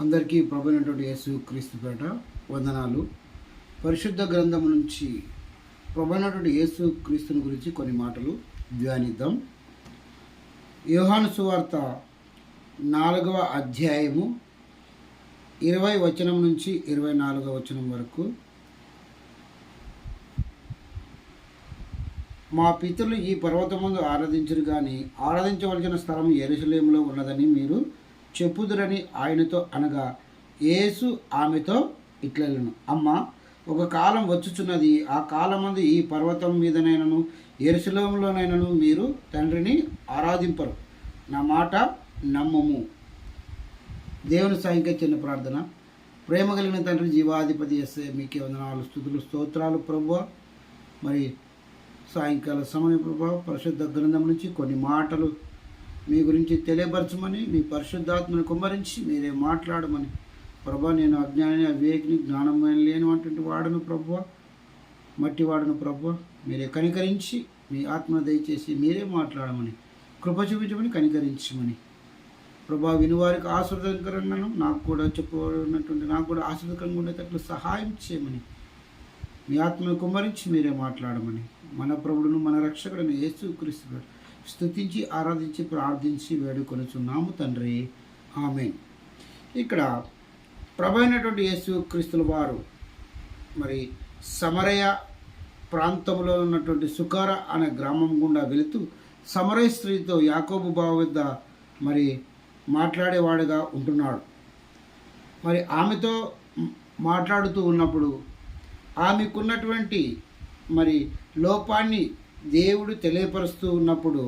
అందరికీ ప్రభువైనటువంటి యేసు క్రీస్తు పేట వందనాలు. పరిశుద్ధ గ్రంథం నుంచి ప్రభువైనటువంటి యేసు క్రీస్తుని గురించి కొన్ని మాటలు ధ్యానిద్దాం. యోహాను సువార్త 4వ అధ్యాయము 20 వచనం నుంచి 24వ వచనం వరకు. మా పితరులు ఈ పర్వతమందు ఆరాధించరు కానీ ఆరాధించవలసిన స్థలం యెరూషలేములో ఉన్నదని మీరు చెప్పుదురని ఆయనతో అనగా, యేసు ఆమెతో ఇట్లెను, అమ్మ, ఒక కాలం వచ్చుచున్నది, ఆ కాలమందు ఈ పర్వతం మీదనైనను యెరూషలేములోనైనను మీరు తండ్రిని ఆరాధింపరు, నా మాట నమ్మము. దేవుని సాయంగా చిన్న ప్రార్థన. ప్రేమ కలిగిన తండ్రి, జీవాధిపతి యేసయ్య, మీకే వందనాలు, స్తుతులు, స్తోత్రాలు ప్రభువా. మరి సాయంకాల సమయం ప్రభా, పరిశుద్ధ గ్రంథం నుంచి కొన్ని మాటలు మీ గురించి తెలియపరచమని, మీ పరిశుద్ధాత్మను కుమ్మరించి మీరే మాట్లాడమని ప్రభా. నేను అజ్ఞాని, అవివేకిని, జ్ఞానమైన లేనివంటి వాడను ప్రభువా, మట్టి వాడను ప్రభువా. మీరే కనికరించి మీ ఆత్మను దయచేసి మీరే మాట్లాడమని, కృప చూపించమని, కనికరించమని ప్రభా. వినివారికి ఆశీర్వాదకరంగాను నాకు కూడా చెప్పబడినటువంటి నాకు కూడా ఆశీర్వాదకరంగా ఉండేటట్లు సహాయం చేయమని మీ ఆత్మను కుమ్మరించి మీరే మాట్లాడమని మన ప్రభుడును మన రక్షకుడైన యేసుక్రీస్తు స్తుతించి ఆరాధించి ప్రార్థించి వేడుకొనుచున్నాము తండ్రి, ఆమేన్. ఇక్కడ ప్రభు అయినటువంటి యేసుక్రీస్తుల వారు మరి సమరయ ప్రాంతంలో ఉన్నటువంటి సుకార అనే గ్రామం గుండా వెళుతూ సమరయ స్త్రీతో యాకోబు బావ వద్ద మరి మాట్లాడేవాడుగా ఉంటున్నాడు. మరి ఆమెతో మాట్లాడుతూ ఉన్నప్పుడు ఆమెకున్నటువంటి మరి లోపాన్ని దేవుడు తెలియపరుస్తూ ఉన్నప్పుడు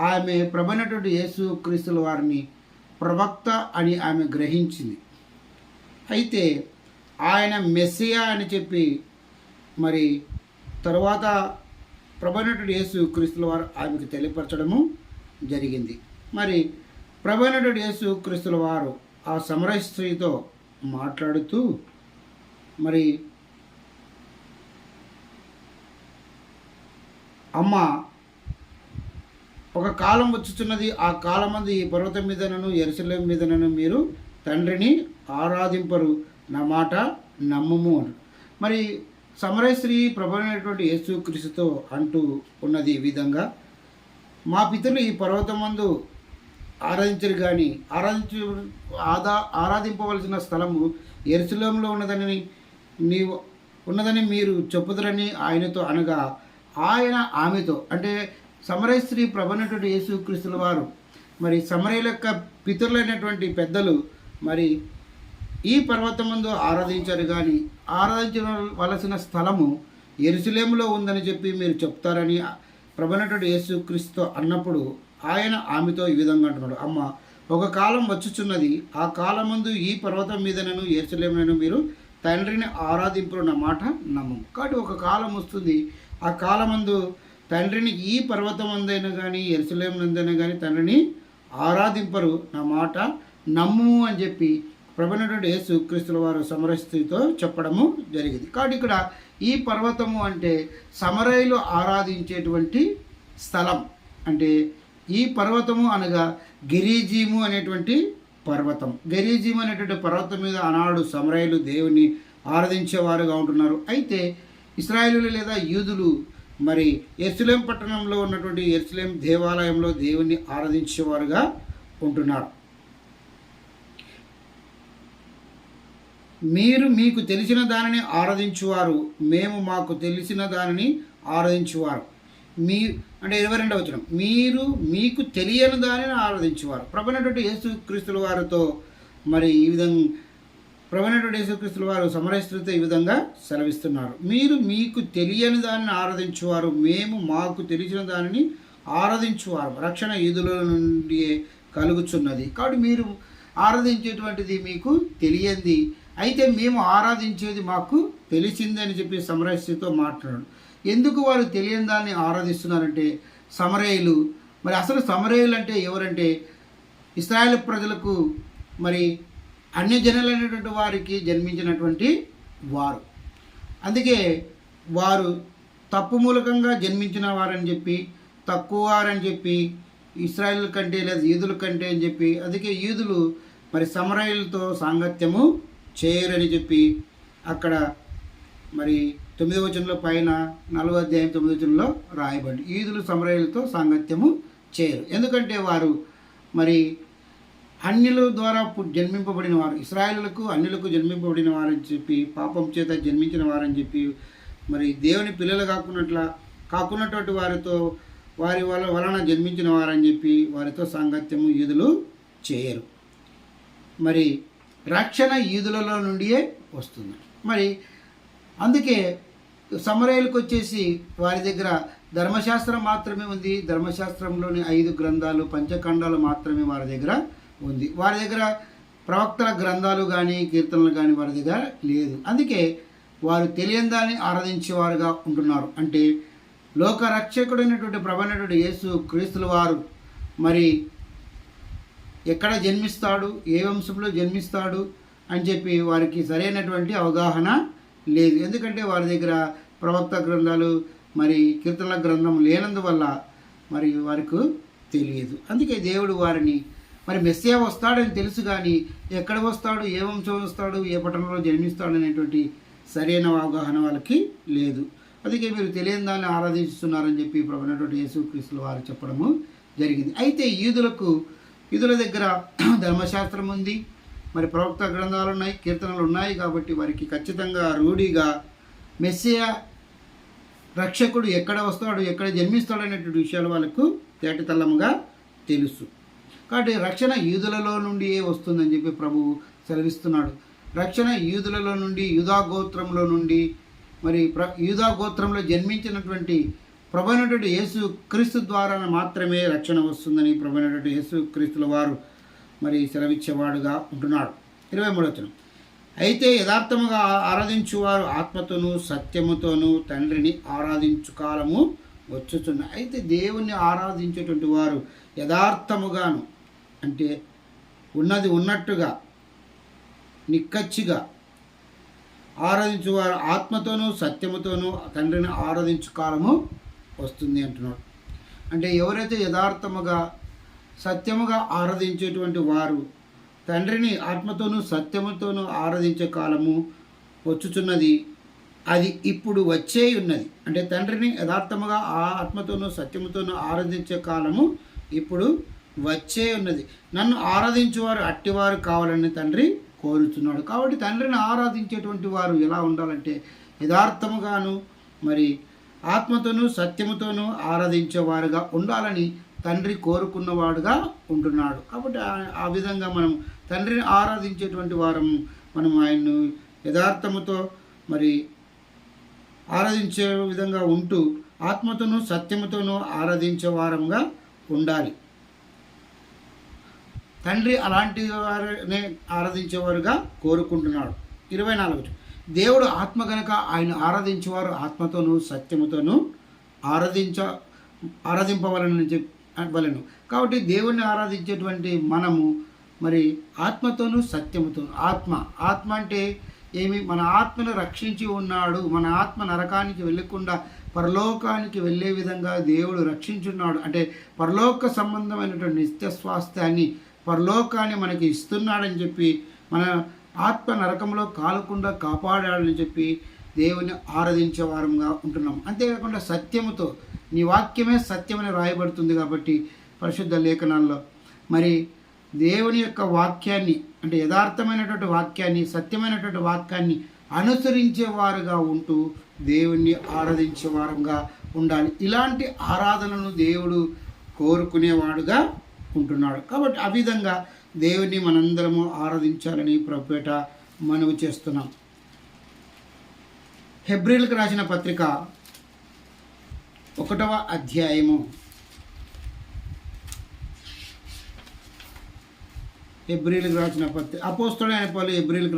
ఆమె ప్రభువైనటువంటి యేసుక్రీస్తుల వారిని ప్రవక్త అని ఆమె గ్రహించింది. అయితే ఆయన మెస్సియా అని చెప్పి మరి తరువాత ప్రభువైనటువంటి యేసుక్రీస్తుల వారు ఆమెకు తెలియపరచడము జరిగింది. మరి ప్రభువైనటువంటి యేసుక్రీస్తుల వారు ఆ సమరయ స్త్రీతో మాట్లాడుతూ మరి, అమ్మ, ఒక కాలం వచ్చుచున్నది, ఆ కాలమందు ఈ పర్వతం మీదనను యెరూషలేము మీదనను మీరు తండ్రిని ఆరాధింపరు, నా మాట నమ్మము అని. మరి సమరయ స్త్రీ ప్రభువైనటువంటి యేసుక్రీస్తుతో అంటూ ఉన్నది ఈ విధంగా, మా పితరులు ఈ పర్వతమందు ఆరాధించరు కానీ ఆరాధింపవలసిన స్థలము యెరూషలేములో ఉన్నదని మీరు చెప్పుదురని ఆయనతో అనగా, ఆయన ఆమెతో, అంటే సమరయ స్త్రీ ప్రభువైనటువంటి యేసుక్రీస్తుల వారు మరి సమరయుల యొక్క పితరులైనటువంటి పెద్దలు మరి ఈ పర్వతమందు ఆరాధించారు కానీ ఆరాధించవలసిన స్థలము యెరూషలేములో ఉందని చెప్పి మీరు చెప్తారని ప్రభువైనటువంటి యేసుక్రీస్తుతో అన్నప్పుడు ఆయన ఆమెతో ఈ విధంగా అంటున్నాడు, అమ్మ, ఒక కాలం వచ్చుచున్నది, ఆ కాలమందు ఈ పర్వతం మీదనను యెరూషలేమునను మీరు తండ్రిని ఆరాధింపరు, నా మాట నమ్మము. కాబట్టి ఒక కాలం వస్తుంది, ఆ కాలమందు తండ్రిని ఈ పర్వతం అందైనా కానీ యెరూషలేము నందైనా కానీ తండ్రిని ఆరాధింపరు, నా మాట నమ్ము అని చెప్పి ప్రభువైనటువంటి యేసుక్రీస్తుల వారు సమరయ స్త్రీతో చెప్పడము జరిగింది. కాబట్టి ఇక్కడ ఈ పర్వతము అంటే సమరయులు ఆరాధించేటువంటి స్థలం. అంటే ఈ పర్వతము అనగా గెరీజీము అనేటువంటి పర్వతం. గెరీజీము అనేటువంటి పర్వతం మీద ఆనాడు సమరయులు దేవుని ఆరాధించేవారుగా ఉంటున్నారు. అయితే ఇశ్రాయేలీయులు లేదా యూదులు మరి యెరూషలేము పట్టణంలో ఉన్నటువంటి యెరూషలేము దేవాలయంలో దేవుణ్ణి ఆరాధించేవారుగా ఉంటున్నారు. మీరు మీకు తెలిసిన దానిని ఆరాధించువారు, మేము మాకు తెలిసిన దానిని ఆరాధించువారు. అంటే 22వ వచనం, మీరు మీకు తెలియని దానిని ఆరాధించువారు. ప్రభువైనటువంటి యేసుక్రీస్తుల వారితో మరి ఈ విధంగా ప్రభువైనటువంటి యేసుక్రీస్తుల వారు సమరయ స్త్రీతో ఈ విధంగా సెలవిస్తున్నారు, మీరు మీకు తెలియని దానిని ఆరాధించువారు, మేము మాకు తెలిసిన దానిని ఆరాధించువారు. రక్షణ యూదుల నుండి కలుగుచున్నది. కాబట్టి మీరు ఆరాధించేటువంటిది మీకు తెలియంది, అయితే మేము ఆరాధించేది మాకు తెలిసింది అని చెప్పి సమరయ స్త్రీతో మాట్లాడాడు. ఎందుకు వారు తెలియని దాన్ని ఆరాధిస్తున్నారంటే సమరయులు. మరి అసలు సమరయులు అంటే ఎవరంటే ఇశ్రాయేలు ప్రజలకు మరి అన్యజనులైనటువంటి వారికి జన్మించినటువంటి వారు. అందుకే వారు తప్పు మూలకంగా జన్మించిన వారని చెప్పి, తక్కువ వారని చెప్పి, ఇశ్రాయేలు కంటే లేదా యూదుల కంటే అని చెప్పి, అందుకే యూదులు మరి సమరయులతో సాంగత్యము చేయరని చెప్పి అక్కడ మరి 9వ వచనంలో పైన 4వ అధ్యాయం 9వ వచనంలో రాయబడి యూదులు సమరయులతో సాంగత్యము చేయరు. ఎందుకంటే వారు మరి అన్యుల ద్వారా జన్మింపబడిన వారు, ఇశ్రాయేలులకు అన్యులకు జన్మింపబడిన వారని చెప్పి, పాపం చేత జన్మించిన వారని చెప్పి, మరి దేవుని పిల్లలు కాకున్నటువంటి వారితో వారి వలన జన్మించిన వారని చెప్పి వారితో సాంగత్యము యూదులు చేయరు. మరి రక్షణ యూదులలో నుండియే వస్తుంది. మరి అందుకే సమరయులకు వచ్చేసి వారి దగ్గర ధర్మశాస్త్రం మాత్రమే ఉంది. ధర్మశాస్త్రంలోని 5 గ్రంథాలు, పంచఖండాలు మాత్రమే వారి దగ్గర ఉంది. వారి దగ్గర ప్రవక్తల గ్రంథాలు కానీ కీర్తనలు కానీ వారి దగ్గర లేదు. అందుకే వారు తెలియని దాన్ని ఆరాధించేవారుగా ఉంటున్నారు. అంటే లోక రక్షకుడైనటువంటి ప్రభువైనటువంటి యేసు క్రీస్తుల వారు మరి ఎక్కడ జన్మిస్తాడు, ఏ వంశంలో జన్మిస్తాడు అని చెప్పి వారికి సరైనటువంటి అవగాహన లేదు. ఎందుకంటే వారి దగ్గర ప్రవక్త గ్రంథాలు మరి కీర్తనల గ్రంథం లేనందువల్ల మరి వారికి తెలియదు. అందుకే దేవుడు వారిని మరి మెస్సియా వస్తాడని తెలుసు కానీ ఎక్కడ వస్తాడు, ఏ వంశం వస్తాడు, ఏ పట్టణంలో జన్మిస్తాడు అనేటువంటి సరైన అవగాహన వాళ్ళకి లేదు. అందుకే మీరు తెలియని దాన్ని ఆరాధిస్తున్నారని చెప్పి ప్రభువైనటువంటి యేసుక్రీస్తుల వారు చెప్పడము జరిగింది. అయితే యూదుల దగ్గర ధర్మశాస్త్రం ఉంది, మరి ప్రవక్త గ్రంథాలు ఉన్నాయి, కీర్తనలు ఉన్నాయి. కాబట్టి వారికి ఖచ్చితంగా రూఢిగా మెస్సియా రక్షకుడు ఎక్కడ వస్తాడు, ఎక్కడ జన్మిస్తాడు అనేటువంటి విషయాలు వాళ్ళకు తేటతెల్లముగా తెలుసు. కాబట్టి రక్షణ యూదులలో నుండి వస్తుందని చెప్పి ప్రభువు సెలవిస్తున్నాడు. రక్షణ యూదులలో నుండి, యూదా గోత్రంలో నుండి, మరి యూదా గోత్రంలో జన్మించినటువంటి ప్రభువైనటువంటి యేసు క్రీస్తు ద్వారా మాత్రమే రక్షణ వస్తుందని ప్రభువైనటువంటి యేసు క్రీస్తుల వారు మరి సెలవిచ్చేవాడుగా ఉంటున్నాడు. 23వ వచనం, అయితే యథార్థముగా ఆరాధించువారు ఆత్మతోనూ సత్యముతోనూ తండ్రిని ఆరాధించు కాలము వచ్చుచున్నాయి. అయితే దేవుణ్ణి ఆరాధించేటువంటి వారు యథార్థముగాను, అంటే ఉన్నది ఉన్నట్టుగా నిక్కచ్చిగా ఆరాధించువారు ఆత్మతోనూ సత్యముతోనూ తండ్రిని ఆరాధించు కాలము వస్తుంది అంటున్నాడు. అంటే ఎవరైతే యథార్థముగా సత్యముగా ఆరాధించేటువంటి వారు తండ్రిని ఆత్మతోనూ సత్యముతోనూ ఆరాధించే కాలము వచ్చుచున్నది, అది ఇప్పుడు వచ్చే ఉన్నది. అంటే తండ్రిని యథార్థముగా ఆత్మతోనూ సత్యముతోనూ ఆరాధించే కాలము ఇప్పుడు వచ్చే ఉన్నది. నన్ను ఆరాధించేవారు అట్టివారు కావాలని తండ్రి కోరుతున్నాడు. కాబట్టి తండ్రిని ఆరాధించేటువంటి వారు ఎలా ఉండాలంటే యథార్థముగాను మరి ఆత్మతోనూ సత్యముతోనూ ఆరాధించేవారుగా ఉండాలని తండ్రి కోరుకున్నవాడుగా ఉంటున్నాడు. కాబట్టి ఆ విధంగా మనం తండ్రిని ఆరాధించేటువంటి వారం మనం ఆయన్ను యథార్థముతో మరి ఆరాధించే విధంగా ఉంటూ ఆత్మతోనూ సత్యముతోనూ ఆరాధించే వారంగా ఉండాలి. తండ్రి అలాంటి వారిని ఆరాధించేవారుగా కోరుకుంటున్నాడు. 24 దేవుడు ఆత్మ గనక ఆయన ఆరాధించేవారు ఆత్మతోనూ సత్యముతోనూ ఆరాధింపవలను చెప్పవలను. కాబట్టి దేవుణ్ణి ఆరాధించేటువంటి మనము మరి ఆత్మతోనూ సత్యముతోనూ. ఆత్మ అంటే ఏమి? మన ఆత్మను రక్షించి ఉన్నాడు. మన ఆత్మ నరకానికి వెళ్ళకుండా పరలోకానికి వెళ్ళే విధంగా దేవుడు రక్షించున్నాడు. అంటే పరలోక సంబంధమైనటువంటి నిత్య స్వాస్థ్యాన్ని, పరలోకాన్ని మనకి ఇస్తున్నాడని చెప్పి, మన ఆత్మ నరకంలో కాలకుండా కాపాడాడని చెప్పి దేవుని ఆరాధించే వారంగా ఉంటున్నాం. అంతేకాకుండా సత్యముతో, నీ వాక్యమే సత్యమని రాయబడుతుంది కాబట్టి పరిశుద్ధ లేఖనాల్లో మరి దేవుని యొక్క వాక్యాన్ని, అంటే యథార్థమైనటువంటి వాక్యాన్ని, సత్యమైనటువంటి వాక్యాన్ని అనుసరించేవారుగా ఉంటూ దేవుణ్ణి ఆరాధించే వారంగా ఉండాలి. ఇలాంటి ఆరాధనను దేవుడు కోరుకునేవాడుగా ఉంటున్నాడు. కాబట్టి ఆ విధంగా దేవుణ్ణి మనందరము ఆరాధించాలని ప్రభుపేట మనవి చేస్తున్నాం. హెబ్రీలకు రాసిన పత్రిక 1వ అధ్యాయము హెబ్రీలకు రాసిన అపోస్తలుడైన పౌలు హెబ్రీలకు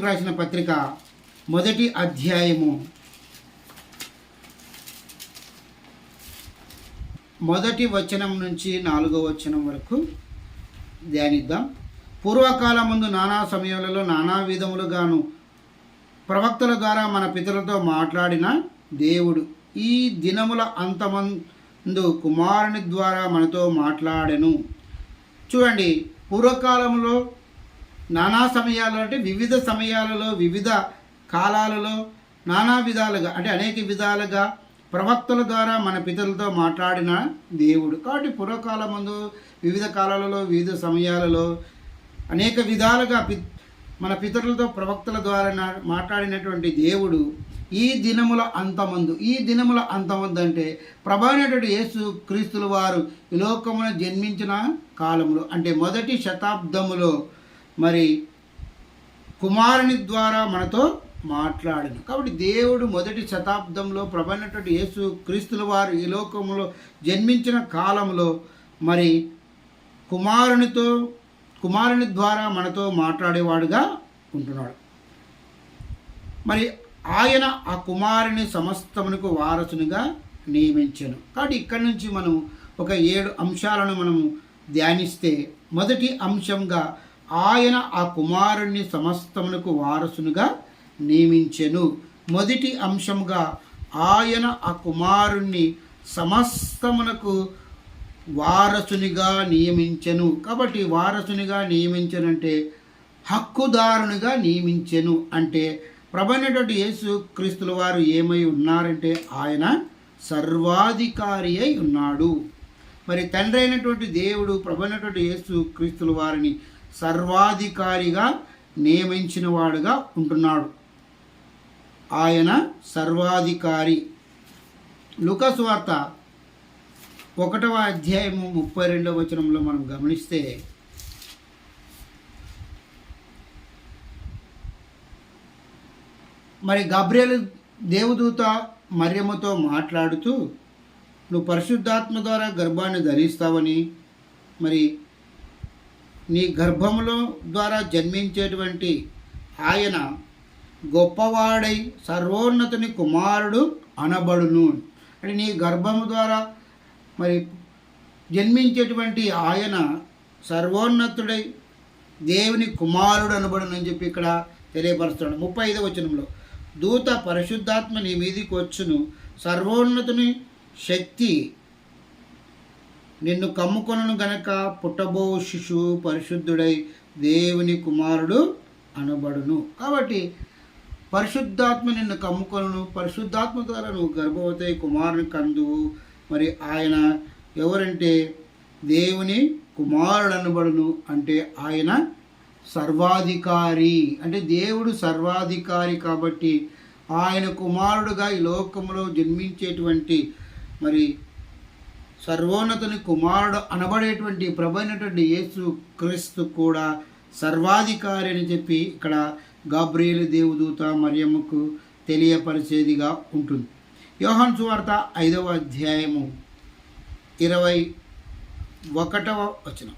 రాసిన పత్రిక 1వ అధ్యాయము 1వ వచనం నుంచి 4వ వచనం వరకు ధ్యానిద్దాం. పూర్వకాలమందు నానా సమయాలలో నానా విధములుగాను ప్రవక్తల ద్వారా మన పితరులతో మాట్లాడిన దేవుడు ఈ దినముల అంతమందు కుమారుని ద్వారా మనతో మాట్లాడెను. చూడండి, పూర్వకాలంలో నానా సమయాల్లో అంటే వివిధ సమయాలలో వివిధ కాలాలలో నానా విధాలుగా అంటే అనేక విధాలుగా ప్రవక్తల ద్వారా మన పితరులతో మాట్లాడిన దేవుడు. కాబట్టి పూర్వకాలం ముందు వివిధ కాలాలలో వివిధ సమయాలలో అనేక విధాలుగా మన పితరులతో ప్రవక్తల ద్వారా మాట్లాడినటువంటి దేవుడు ఈ దినముల అంతమందు అంటే ప్రభైనటువంటి యేసు క్రీస్తుల వారు ఈ లోకమున జన్మించిన కాలంలో అంటే మొదటి శతాబ్దములో మరి కుమారుని ద్వారా మనతో మాట్లాడను. కాబట్టి దేవుడు మొదటి శతాబ్దంలో ప్రభైనటువంటి యేసు క్రీస్తుల వారు ఈ లోకంలో జన్మించిన కాలంలో మరి కుమారుని ద్వారా మనతో మాట్లాడేవాడుగా ఉంటున్నాడు. మరి ఆయన ఆ కుమారుని సమస్తమునకు వారసునిగా నియమించను. కాబట్టి ఇక్కడి నుంచి మనం ఒక 7 అంశాలను మనము ధ్యానిస్తే, మొదటి అంశంగా ఆయన ఆ కుమారుణ్ణి సమస్తమునకు వారసునిగా నియమించెను. మొదటి అంశంగా ఆయన ఆ కుమారుణ్ణి సమస్తమునకు వారసునిగా నియమించెను. కాబట్టి వారసునిగా నియమించనంటే హక్కుదారునిగా నియమించెను. అంటే ప్రభైనటువంటి యేసు క్రీస్తుల వారు ఏమై ఉన్నారంటే ఆయన సర్వాధికారి అయి ఉన్నాడు. మరి తండ్రి అయినటువంటి దేవుడు ప్రభైనటువంటి యేసు క్రీస్తుల వారిని సర్వాధికారిగా నియమించిన వాడుగా ఉంటున్నాడు. ఆయన సర్వాధికారి. లూకా సువార్త 1వ అధ్యాయము 32వ వచనంలో మనం గమనిస్తే, మరి గబ్రియలు దేవదూత మరియమ్మతో మాట్లాడుతూ, నువ్వు పరిశుద్ధాత్మ ద్వారా గర్భాన్ని ధరిస్తావని, మరి నీ గర్భములో ద్వారా జన్మించేటువంటి ఆయన గొప్పవాడై సర్వోన్నతుని కుమారుడు అనబడును. అంటే నీ గర్భము ద్వారా మరి జన్మించేటువంటి ఆయన సర్వోన్నతుడై దేవుని కుమారుడు అనబడును అని చెప్పి ఇక్కడ తెలియపరుస్తున్నాడు. 35వ వచనంలో, దూత పరిశుద్ధాత్మ నీ మీదికి వచ్చును, సర్వోన్నతుని శక్తి నిన్ను కమ్ముకొనను గనక పుట్టబో శిశువు పరిశుద్ధుడై దేవుని కుమారుడు అనబడును. కాబట్టి పరిశుద్ధాత్మ నిన్ను కమ్ముకొను, పరిశుద్ధాత్మ ద్వారా నువ్వు గర్భవతి కుమారుని కందువు. మరి ఆయన ఎవరంటే దేవుని కుమారుడు అనబడును. అంటే ఆయన సర్వాధికారి. అంటే దేవుడు సర్వాధికారి కాబట్టి ఆయన కుమారుడుగా ఈ లోకంలో జన్మించేటువంటి మరి సర్వోన్నతుని కుమారుడు అనబడేటువంటి ప్రభైనటువంటి యేసు క్రీస్తు కూడా సర్వాధికారి అని చెప్పి ఇక్కడ గాబ్రియేలు దేవదూత మరియమ్మకు తెలియపరిచేదిగా ఉంటుంది. యోహాను సువార్త 5వ అధ్యాయము 21వ వచనం.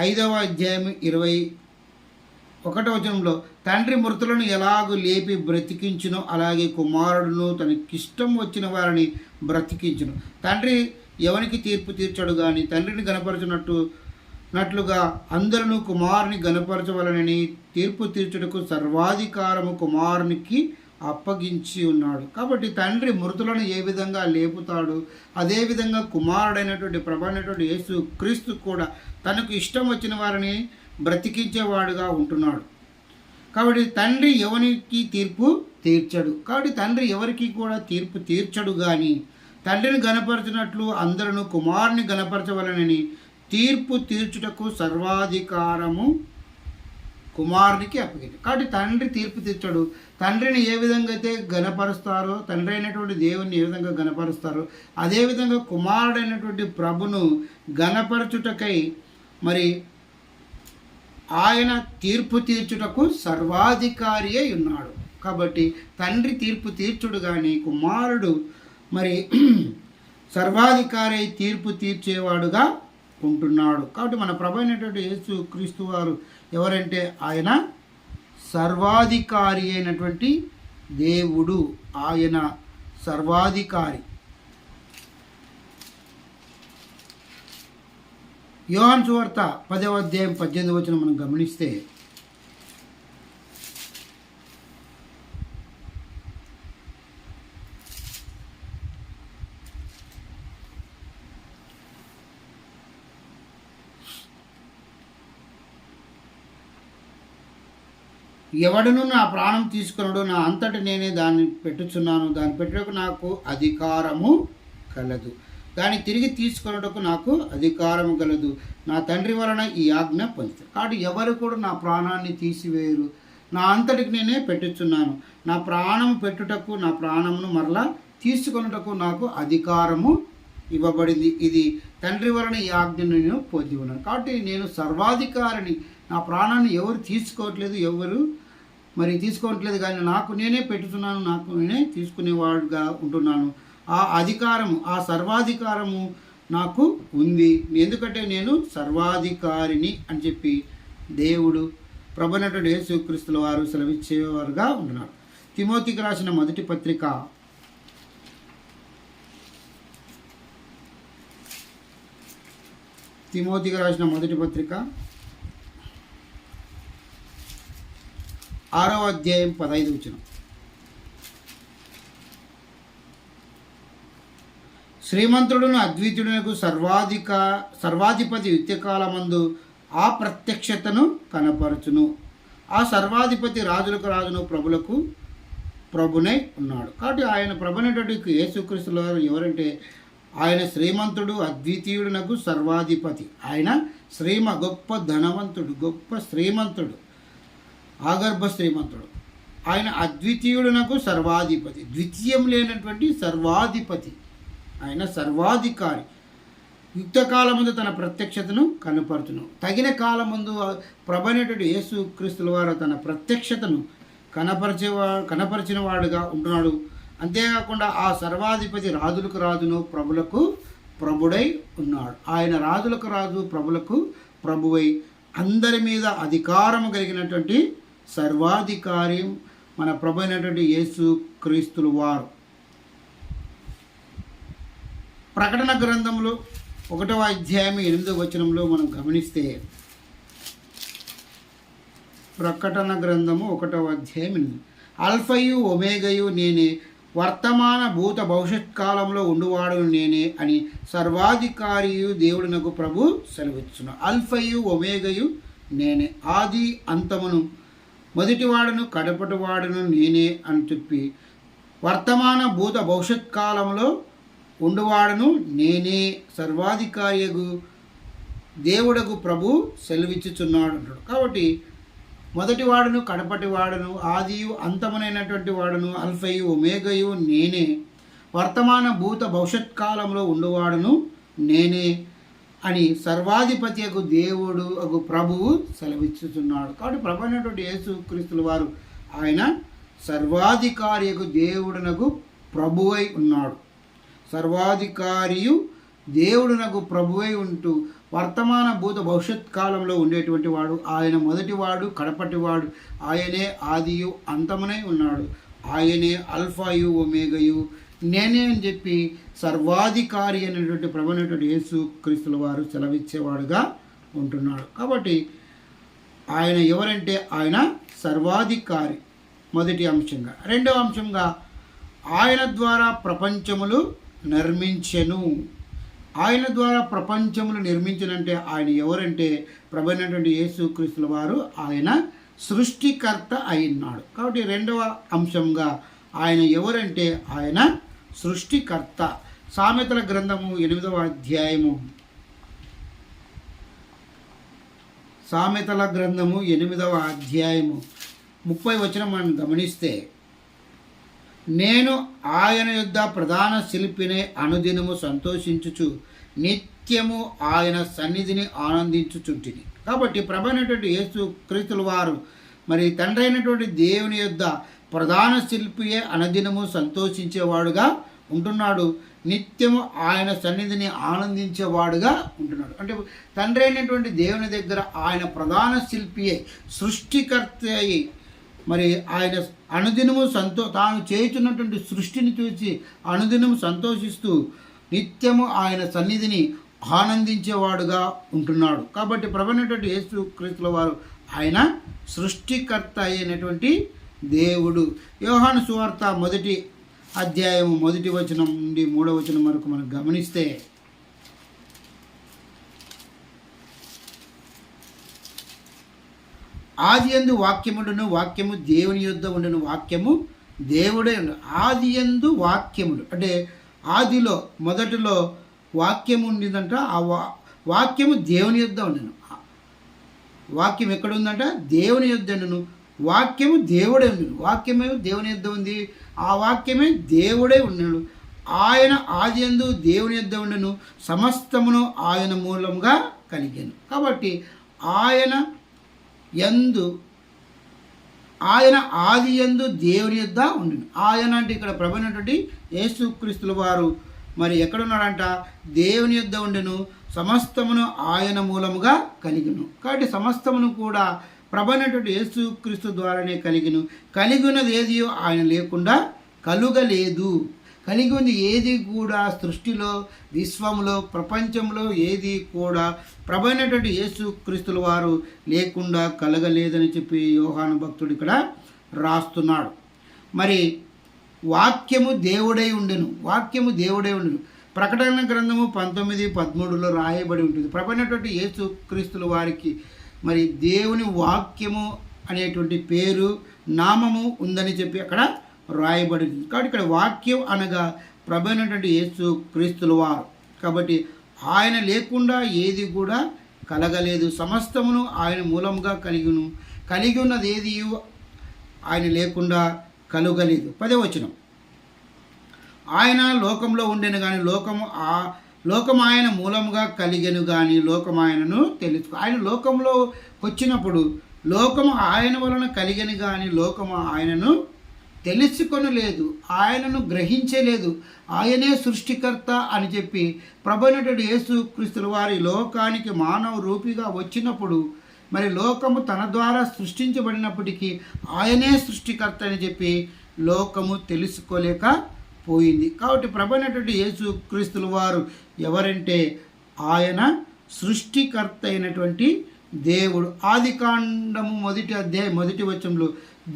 5వ అధ్యాయం 21వ వచనంలో, తండ్రి మృతులను ఎలాగూ లేపి బ్రతికించును అలాగే కుమారుడును తనకిష్టం వచ్చిన వారిని బ్రతికించును. తండ్రి ఎవరికి తీర్పు తీర్చడు కానీ తండ్రిని గనపరచునట్లుగా అందరూ కుమారుని గనపరచవలనని తీర్పు తీర్చుటకు సర్వాధికారము కుమారునికి అప్పగించి ఉన్నాడు. కాబట్టి తండ్రి మృతులను ఏ విధంగా లేపుతాడు, అదేవిధంగా కుమారుడైనటువంటి ప్రభైనటువంటి యేసు క్రీస్తు కూడా తనకు ఇష్టం వచ్చిన వారిని బ్రతికించేవాడుగా ఉంటున్నాడు. కాబట్టి తండ్రి ఎవరికి తీర్పు తీర్చడు. కాబట్టి తండ్రి ఎవరికి కూడా తీర్పు తీర్చడు కానీ తండ్రిని గనపరచినట్లు అందరూ కుమారుని గనపరచవలనని తీర్పు తీర్చుటకు సర్వాధికారము కుమారునికి అప్పగింది. కాబట్టి తండ్రి తీర్పు తీర్చడు. తండ్రిని ఏ విధంగా అయితే గనపరుస్తారో, తండ్రి అయినటువంటి దేవుని ఏ విధంగా గనపరుస్తారో, అదేవిధంగా కుమారుడైనటువంటి ప్రభును గనపరచుటకై మరి ఆయన తీర్పు తీర్చుటకు సర్వాధికారి అయి ఉన్నాడు. కాబట్టి తండ్రి తీర్పు తీర్చుడు కానీ కుమారుడు మరి సర్వాధికారి అయి తీర్పు తీర్చేవాడుగా ఉంటున్నాడు. కాబట్టి మన ప్రభు అయినటువంటి యేసు క్రీస్తు వారు ఎవరంటే ఆయన సర్వాధికారి అయినటువంటి దేవుడు. ఆయన సర్వాధికారి. యోహాను సువార్త 10వ అధ్యాయం 18వ వచనం మనం గమనిస్తే, ఎవడును నా ప్రాణం తీసుకున్నాడు, నా అంతటి నేనే దాన్ని పెట్టుచున్నాను, దాన్ని పెట్టుటకు నాకు అధికారము కలదు, దాన్ని తిరిగి తీసుకున్నటకు నాకు అధికారము కలదు, నా తండ్రి వలన ఈ ఆజ్ఞ పొందుతాను. కాబట్టి ఎవరు కూడా నా ప్రాణాన్ని తీసివేయరు, నా అంతటికి నేనే పెట్టుచున్నాను, నా ప్రాణం పెట్టుటకు, నా ప్రాణమును మరలా తీసుకొనుటకు నాకు అధికారము ఇవ్వబడింది. ఇది తండ్రి వలన ఈ ఆజ్ఞను నేను పొంది ఉన్నాను. కాబట్టి నేను సర్వాధికారిని. నా ప్రాణాన్ని ఎవరు తీసుకోవట్లేదు, ఎవరు తీసుకోవట్లేదు, కానీ నాకు నేనే పెట్టుతున్నాను, నాకు నేనే తీసుకునేవాడుగా ఉంటున్నాను. ఆ అధికారము, ఆ సర్వాధికారము నాకు ఉంది. ఎందుకంటే నేను సర్వాధికారిని అని చెప్పి దేవుడు ప్రభువైనటువంటి యేసుక్రీస్తుల వారు సెలవిచ్చేవారుగా ఉంటున్నారు. తిమోతికి రాసిన మొదటి పత్రిక 6వ అధ్యాయం 15 వచనం. శ్రీమంతుడును అద్వితీయుడునకు సర్వాధిపతి యుద్ధకాలమందు ఆ ప్రత్యక్షతను కనపరచును. ఆ సర్వాధిపతి రాజులకు రాజును ప్రభులకు ప్రభునై ఉన్నాడు. కాబట్టి ఆయన ప్రభునటువంటి యేసుక్రీస్తుల వారు ఎవరంటే ఆయన శ్రీమంతుడు, అద్వితీయుడునకు సర్వాధిపతి. ఆయన గొప్ప ధనవంతుడు, గొప్ప శ్రీమంతుడు, ఆగర్భ శ్రీమంతుడు. ఆయన అద్వితీయుడునకు సర్వాధిపతి, ద్వితీయం లేనటువంటి సర్వాధిపతి. ఆయన సర్వాధికారి. యుక్తకాలముందు తన ప్రత్యక్షతను కనపరచును. తగిన కాలముందు ప్రభువైనటువంటి యేసుక్రీస్తుల వారు తన ప్రత్యక్షతను కనపరిచిన వాడుగా ఉంటున్నాడు. అంతేకాకుండా ఆ సర్వాధిపతి రాజులకు రాజును ప్రభులకు ప్రభుడై ఉన్నాడు. ఆయన రాజులకు రాజు, ప్రభులకు ప్రభువై అందరి మీద అధికారము కలిగినటువంటి సర్వాధికారి మన ప్రభువైనటువంటి యేసుక్రీస్తుల వారు. ప్రకటన గ్రంథంలో 1వ అధ్యాయం 8వ వచనంలో మనం గమనిస్తే, ప్రకటన గ్రంథము 1వ అధ్యాయం 8, అల్ఫయు ఒమేగయు నేనే, వర్తమాన భూత భవిష్యత్ కాలంలో ఉండువాడును నేనే అని సర్వాధికారియు దేవుడునకు ప్రభు సెలవిచ్చును. అల్ఫయు ఒమేగయు నేనే, ఆది అంతమును, మొదటివాడును కడపటివాడును నేనే అని చెప్పి వర్తమాన భూత భవిష్యత్ కాలంలో ఉండువాడును నేనే, సర్వాధికారియగు దేవుడకు ప్రభు సెలవిచ్చుచున్నాడు అంటాడు. కాబట్టి మొదటివాడును కడపటివాడును, ఆదియు అంతమునైనటువంటి వాడును, అల్ఫయు ఒమేగయు నేనే, వర్తమాన భూత భవిష్యత్ కాలంలో ఉండువాడును నేనే అని సర్వాధిపత్యకు దేవుడు అగు ప్రభువు సెలవిచ్చుచున్నాడు. కాబట్టి ప్రభు అయినటువంటి యేసుక్రీస్తుల వారు ఆయన సర్వాధికారియకు దేవుడునకు ప్రభువై ఉన్నాడు. సర్వాధికారియు దేవుడునకు ప్రభువై ఉంటూ వర్తమాన భూత భవిష్యత్ కాలంలో ఉండేటువంటి వాడు. ఆయన మొదటివాడు, కడపటివాడు. ఆయనే ఆదియు అంతమునై ఉన్నాడు. ఆయనే అల్ఫాయు ఒమేగయు నేనే అని చెప్పి సర్వాధికారి అనేటువంటి ప్రభువైనటువంటి యేసుక్రీస్తుల వారు సెలవిచ్చేవాడుగా ఉంటున్నాడు. కాబట్టి ఆయన ఎవరంటే ఆయన సర్వాధికారి, మొదటి అంశంగా. రెండవ అంశంగా ఆయన ద్వారా ప్రపంచములు నిర్మించెను. ఆయన ద్వారా ప్రపంచములు నిర్మించనంటే ఆయన ఎవరంటే ప్రభువైనటువంటి యేసుక్రీస్తుల వారు ఆయన సృష్టికర్త అయినాడు. కాబట్టి రెండవ అంశంగా ఆయన ఎవరంటే ఆయన సృష్టికర్త. సామెతల గ్రంథము 8వ అధ్యాయము 30వ వచనం మనం గమనిస్తే, నేను ఆయన యొద్ద ప్రధాన శిల్పినే అనుదినము సంతోషించుచు నిత్యము ఆయన సన్నిధిని ఆనందించుచుంటిని. కాబట్టి ప్రభువైనటువంటి యేసుక్రీస్తుల వారు మరి తండ్రి అయినటువంటి దేవుని యొద్ద ప్రధాన శిల్పియే అనుదినము సంతోషించేవాడుగా ఉంటున్నాడు. నిత్యము ఆయన సన్నిధిని ఆనందించేవాడుగా ఉంటున్నాడు. అంటే తండ్రి అయినటువంటి దేవుని దగ్గర ఆయన ప్రధాన శిల్పియే, సృష్టికర్త అయి మరి ఆయన అనుదినము తాను చేయుచున్నటువంటి సృష్టిని చూసి అనుదినము సంతోషిస్తూ నిత్యము ఆయన సన్నిధిని ఆనందించేవాడుగా ఉంటున్నాడు. కాబట్టి ప్రభువైనటువంటి యేసుక్రీస్తుల వారు ఆయన సృష్టికర్త అయినటువంటి దేవుడు. యోహాను సువార్త 1వ అధ్యాయం 1వ వచనం నుండి 3వ వచనం వరకు మనం గమనిస్తే, ఆది యందు వాక్యముడును, వాక్యము దేవుని యొద్ద ఉండెను, వాక్యము దేవుడే ఉండు. ఆది యందు వాక్యముడు అంటే ఆదిలో మొదటిలో వాక్యము ఉండిందంట. ఆ వాక్యము దేవుని యొద్ద ఉండెను. వాక్యం ఎక్కడ ఉందంట? దేవుని యొద్ద ఉండెను. వాక్యము దేవుడే ఉండెను. వాక్యమే దేవుని యొద్ద ఉంది. ఆ వాక్యమే దేవుడే ఉండెను. ఆయన ఆది యందు దేవుని యొద్ద ఉండెను, సమస్తమును ఆయన మూలంగా కలిగాను. కాబట్టి ఆయన ఆది యందు దేవుని యొద్ద ఉండెను. ఆయన అంటే ఇక్కడ ప్రభువైనటువంటి యేసుక్రీస్తుల వారు మరి ఎక్కడున్నాడంట? దేవుని యొద్ద ఉండెను, సమస్తమును ఆయన మూలముగా కలిగెను. కాబట్టి సమస్తమును కూడా ప్రభువైనటువంటి యేసుక్రీస్తు ద్వారానే కలిగెను. కలిగి ఉన్నది ఏది ఆయన లేకుండా కలుగలేదు. కలిగి ఉంది ఏది కూడా సృష్టిలో, విశ్వంలో, ప్రపంచంలో ఏది కూడా ప్రభువైనటువంటి యేసుక్రీస్తుల వారు లేకుండా కలగలేదని చెప్పి యోహాను భక్తుడు ఇక్కడ రాస్తున్నాడు. మరి వాక్యము దేవుడై ఉండెను. వాక్యము దేవుడై ఉండెను. ప్రకటన గ్రంథము 19:13 రాయబడి ఉంటుంది. ప్రభువైనటువంటి యేసుక్రీస్తుల వారికి మరి దేవుని వాక్యము అనేటువంటి పేరు, నామము ఉందని చెప్పి అక్కడ రాయబడింది. కాబట్టి ఇక్కడ వాక్యం అనగా ప్రభువైనటువంటి యేసుక్రీస్తుల వారు. కాబట్టి ఆయన లేకుండా ఏది కూడా కలగలేదు. సమస్తమును ఆయన మూలంగా కలిగి ఉన్నది ఏది ఆయన లేకుండా కలుగలేదు. 10వ వచనం, ఆయన లోకంలో ఉండెను కానీ లోకం ఆయన మూలంగా కలిగెను కానీ లోకం ఆయనను తెలుసు. ఆయన లోకంలో వచ్చినప్పుడు లోకము ఆయన వలన కలిగెను కానీ లోకము ఆయనను తెలుసుకొనలేదు, ఆయనను గ్రహించలేదు. ఆయనే సృష్టికర్త అని చెప్పి ప్రభువైనటువంటి యేసుక్రీస్తుల వారి లోకానికి మానవ రూపిగా వచ్చినప్పుడు మరి లోకము తన ద్వారా సృష్టించబడినప్పటికీ ఆయనే సృష్టికర్త అని చెప్పి లోకము తెలుసుకోలేకపోయింది. కాబట్టి ప్రభువైనటువంటి యేసుక్రీస్తుల వారు ఎవరంటే ఆయన సృష్టికర్త అయినటువంటి దేవుడు. ఆదికాండము 1వ అధ్యాయం 1వ వచనంలో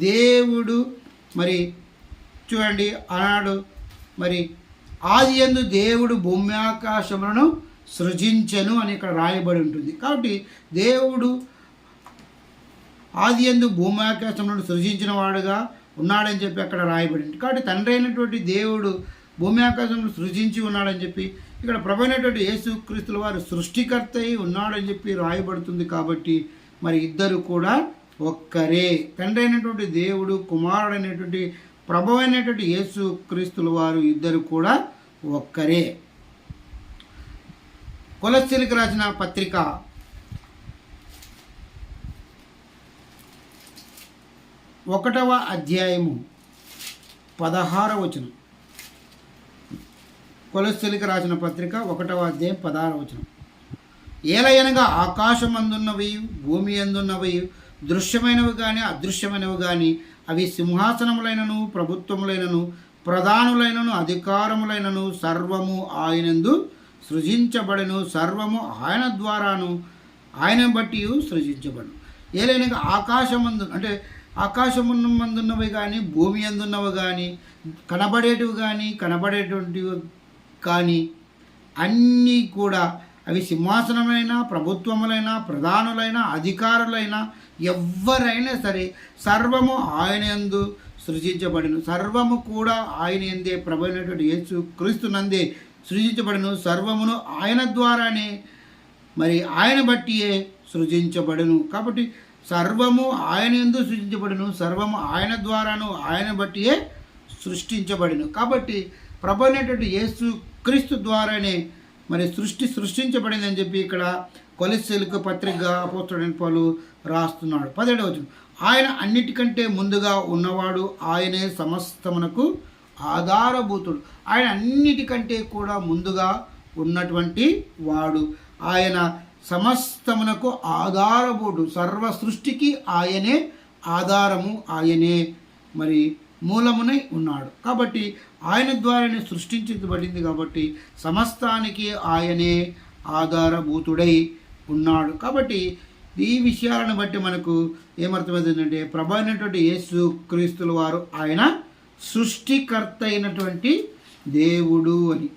దేవుడు మరి చూడండి ఆనాడు మరి ఆది యందు దేవుడు భూమి ఆకాశములను సృజించెను అని ఇక్కడ రాయబడి ఉంటుంది. కాబట్టి దేవుడు ఆది యందు భూమి ఆకాశములను సృజించిన వాడుగా ఉన్నాడని చెప్పి అక్కడ రాయబడింది. కాబట్టి తండ్రి అయినటువంటి దేవుడు భూమి ఆకాశములను సృజించి ఉన్నాడని చెప్పి ఇక్కడ ప్రభువైనటువంటి యేసుక్రీస్తుల వారు సృష్టికర్త అయి ఉన్నాడని చెప్పి రాయబడుతుంది. కాబట్టి మరి ఇద్దరు కూడా ఒక్కరే. తండ్రి అయినటువంటి దేవుడు, కుమారుడైనటువంటి ప్రభువైనటువంటి యేసుక్రీస్తుల వారు ఇద్దరు కూడా ఒక్కరే. కొలస్సీలకు రాసిన పత్రిక 1వ అధ్యాయము 16వ వచనం. కొలస్సీలకు రాసిన పత్రిక 1వ అధ్యాయం 16వ వచనం. ఏలయనగా ఆకాశమందున్నవి భూమి అందున్నవి దృశ్యమైనవి కానీ అదృశ్యమైనవి కానీ అవి సింహాసనములైనను ప్రభుత్వములైనను ప్రధానులైనను అధికారములైనను సర్వము ఆయనందు సృజించబడను, సర్వము ఆయన ద్వారాను ఆయన బట్టి సృజించబడను. ఏలైనగా ఆకాశమందు అంటే ఆకాశమందున్నవి కానీ భూమి అందున్నవి కానీ కనబడేటివి కానీ కనబడేటువంటివి కానీ అన్నీ కూడా అవి సింహాసనమైన ప్రభుత్వములైన ప్రధానులైన అధికారులైన ఎవరైనా సరే సర్వము ఆయన యందు సృజించబడిను. సర్వము కూడా ఆయన యందే ప్రభువైనటువంటి యేసుక్రీస్తునందే సృజించబడిను. సర్వమును ఆయన ద్వారానే మరి ఆయన బట్టియే సృజించబడును. కాబట్టి సర్వము ఆయన యందు సృజించబడును, సర్వము ఆయన ద్వారాను ఆయన బట్టియే సృష్టించబడును. కాబట్టి ప్రభువైనటువంటి యేసుక్రీస్తు ద్వారానే మరి సృష్టించబడిందని చెప్పి ఇక్కడ కొలస్సీలకు పత్రిక అపోస్తలుడైన పౌలు రాస్తున్నాడు. 17వ వచనం, ఆయన అన్నిటికంటే ముందుగా ఉన్నవాడు, ఆయనే సమస్తమునకు ఆధారభూతుడు. ఆయన అన్నిటికంటే కూడా ముందుగా ఉన్నటువంటి వాడు, ఆయన సమస్తమునకు ఆధారభూతుడు. సర్వ సృష్టికి ఆయనే ఆధారము, ఆయనే మరి మూలమునై ఉన్నాడు. కాబట్టి ఆయన ద్వారానే సృష్టించబడింది. కాబట్టి సమస్తానికి ఆయనే ఆధారభూతుడై ఉన్నాడు. కాబట్టి ఈ విషయాలను బట్టి మనకు ఏమర్థమవుతుందంటే ప్రభువైనటువంటి యేసుక్రీస్తుల వారు ఆయన సృష్టికర్త అయినటువంటి దేవుడు అని.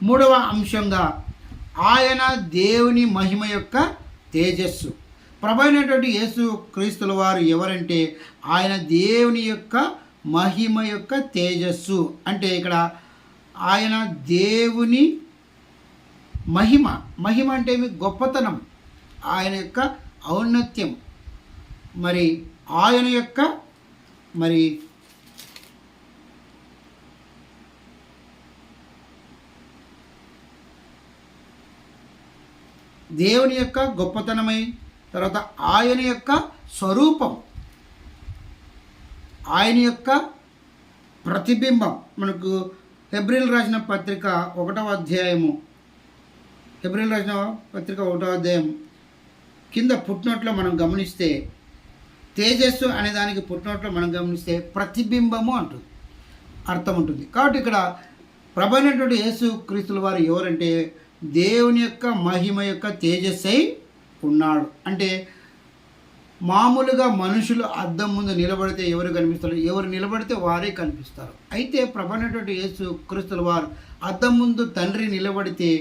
3వ అంశంగా ఆయన దేవుని మహిమ యొక్క తేజస్సు. ప్రభు అయినటువంటి యేసు క్రీస్తుల వారు ఎవరంటే ఆయన దేవుని యొక్క మహిమ యొక్క తేజస్సు. అంటే ఇక్కడ ఆయన దేవుని మహిమ. మహిమ అంటే గొప్పతనం, ఆయన యొక్క ఔన్నత్యం, మరి ఆయన యొక్క మరి దేవుని యొక్క గొప్పతనమై, తర్వాత ఆయన యొక్క స్వరూపం, ఆయన యొక్క ప్రతిబింబం. మనకు హెబ్రీయులకు రాసిన పత్రిక 1వ అధ్యాయము, హెబ్రీయులకు రాసిన పత్రిక 1వ అధ్యాయం కింద పుట్టినట్లో మనం గమనిస్తే, తేజస్సు అనే దానికి పుట్టినట్లో మనం గమనిస్తే ప్రతిబింబము అంటుంది, అర్థం ఉంటుంది. కాబట్టి ఇక్కడ ప్రభు అయినటువంటి యేసు క్రీస్తుల వారు ఎవరంటే దేవుని యొక్క మహిమ యొక్క తేజస్సై ఉన్నాడు. అంటే మామూలుగా మనుషులు అద్దం ముందు నిలబడితే ఎవరు కనిపిస్తారు? ఎవరు నిలబడితే వారే కనిపిస్తారు. అయితే ప్రభు అయినటువంటి యేసు క్రీస్తుల వారు అద్దం ముందు తండ్రి నిలబడితే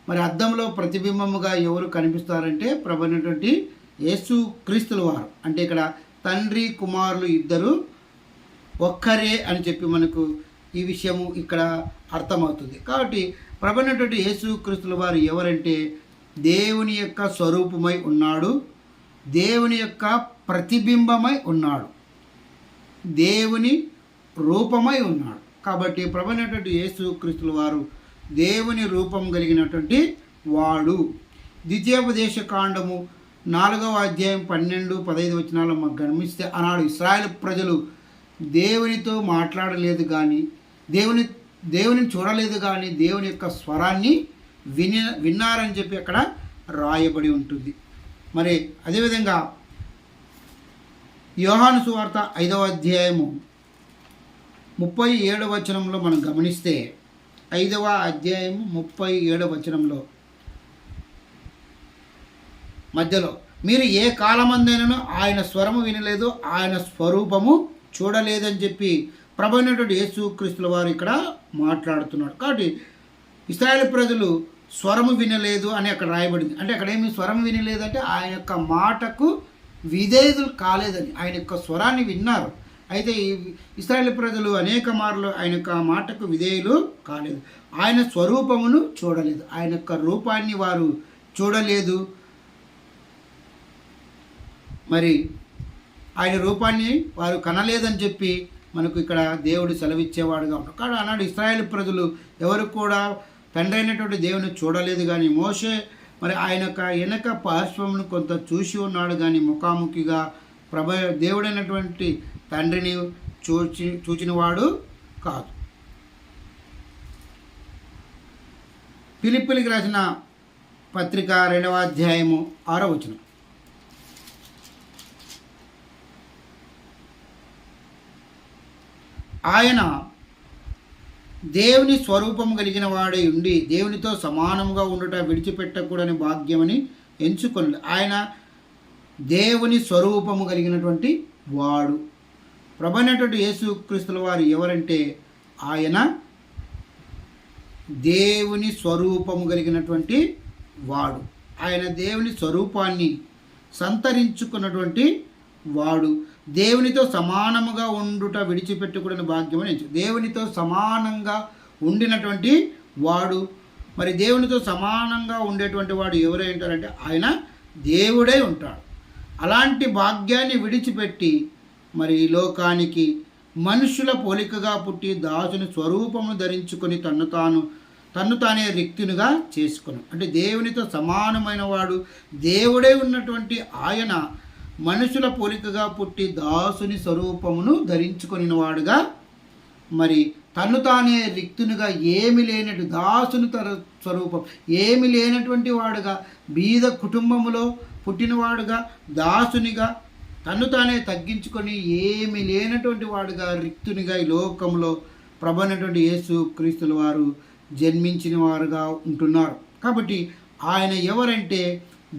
మరి అద్దంలో ప్రతిబింబముగా ఎవరు కనిపిస్తారంటే ప్రభు అయినటువంటి యేసు క్రీస్తుల వారు. అంటే ఇక్కడ తండ్రి కుమారులు ఇద్దరు ఒక్కరే అని చెప్పి మనకు ఈ విషయము ఇక్కడ అర్థమవుతుంది. కాబట్టి ప్రభు అయినటువంటి యేసు క్రీస్తుల వారు ఎవరంటే దేవుని యొక్క స్వరూపమై ఉన్నాడు, దేవుని యొక్క ప్రతిబింబమై ఉన్నాడు, దేవుని రూపమై ఉన్నాడు. కాబట్టి ప్రభు అయినటువంటి యేసు క్రీస్తుల వారు దేవుని రూపం కలిగినటువంటి వాడు. ద్వితీయోపదేశ కాండము 4వ అధ్యాయం 12-15 వచనాల్లో మాకు గమనిస్తే, ఆనాడు ఇశ్రాయేలు ప్రజలు దేవునితో మాట్లాడలేదు కానీ, దేవుని చూడలేదు కానీ దేవుని యొక్క స్వరాన్ని విన్నారని చెప్పి అక్కడ రాయబడి ఉంటుంది. మరి అదేవిధంగా యోహాను సువార్త 5వ అధ్యాయము 37వ వచనంలో మనం గమనిస్తే, 5వ అధ్యాయము 37వ వచనంలో మధ్యలో, మీరు ఏ కాలమందైనను ఆయన స్వరము వినలేదు, ఆయన స్వరూపము చూడలేదని చెప్పి ప్రభు అయినటువంటి యేసు క్రీస్తుల వారు ఇక్కడ మాట్లాడుతున్నాడు. కాబట్టి ఇశ్రాయేలు ప్రజలు స్వరము వినలేదు అని అక్కడ రాయబడింది. అంటే అక్కడ ఏమి స్వరం వినలేదంటే ఆయన యొక్క మాటకు విధేయులు కాలేదని, ఆయన యొక్క స్వరాన్ని విన్నారు. అయితే ఈ ఇశ్రాయేలు ప్రజలు అనేక మార్లు ఆయన యొక్క మాటకు విధేయులు కాలేదు, ఆయన స్వరూపమును చూడలేదు, ఆయన యొక్క రూపాన్ని వారు చూడలేదు, మరి ఆయన రూపాన్ని వారు కనలేదని చెప్పి మనకు ఇక్కడ దేవుడు సెలవిచ్చేవాడుగా ఉంటాడు. కానీ ఆనాడు ఇశ్రాయేలు ప్రజలు ఎవరు కూడా తండ్రి అయినటువంటి దేవుని చూడలేదు. కానీ మోషే మరి ఆయన యొక్క వెనక పార్శ్వమును కొంత చూసి ఉన్నాడు, కానీ ముఖాముఖిగా దేవుడైనటువంటి తండ్రిని చూచినవాడు కాదు. ఫిలిప్పీలకు రాసిన పత్రిక 2వ అధ్యాయము 6వ వచనం, ఆయన దేవుని స్వరూపము కలిగిన వాడై ఉండి దేవునితో సమానముగా ఉండుట విడిచిపెట్టకూడని భాగ్యమని ఎంచుకొనలేదు. ఆయన దేవుని స్వరూపము కలిగినటువంటి వాడు. ప్రభు అయినటువంటి యేసు క్రీస్తుల వారు ఎవరంటే ఆయన దేవుని స్వరూపము కలిగినటువంటి వాడు. ఆయన దేవుని స్వరూపాన్ని సంతరించుకున్నటువంటి వాడు. దేవునితో సమానముగా ఉండుట విడిచిపెట్టకూడని భాగ్యమని ఎంచు. దేవునితో సమానంగా ఉండినటువంటి వాడు. మరి దేవునితో సమానంగా ఉండేటువంటి వాడు ఎవరైంటారంటే ఆయన దేవుడై ఉంటాడు. అలాంటి భాగ్యాన్ని విడిచిపెట్టి మరి లోకానికి మనుషుల పోలికగా పుట్టి దాసుని స్వరూపమును ధరించుకొని తన్ను తానే రిక్తునిగా చేసుకుని, అంటే దేవునితో సమానమైన వాడు దేవుడై ఉన్నటువంటి ఆయన మనుషుల పోలికగా పుట్టి దాసుని స్వరూపమును ధరించుకొని వాడుగా, మరి తన్ను తానే రిక్తునిగా ఏమి లేనట్టు దాసుని స్వరూపం ఏమి లేనటువంటి వాడుగా, బీద కుటుంబములో పుట్టినవాడుగా, దాసునిగా తన్ను తానే తగ్గించుకొని ఏమి లేనటువంటి వాడుగా, రిక్తునిగా ఈ లోకంలో ప్రభు అయినటువంటి యేసు క్రీస్తుల వారు జన్మించిన వారుగా ఉంటున్నారు. కాబట్టి ఆయన ఎవరంటే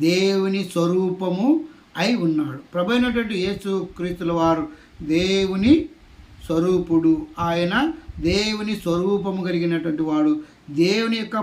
దేవుని స్వరూపము అయి ఉన్నాడు. ప్రభు అయినటువంటి యేసు క్రీస్తుల వారు దేవుని స్వరూపుడు. ఆయన దేవుని స్వరూపము కలిగినటువంటి వాడు. దేవుని యొక్క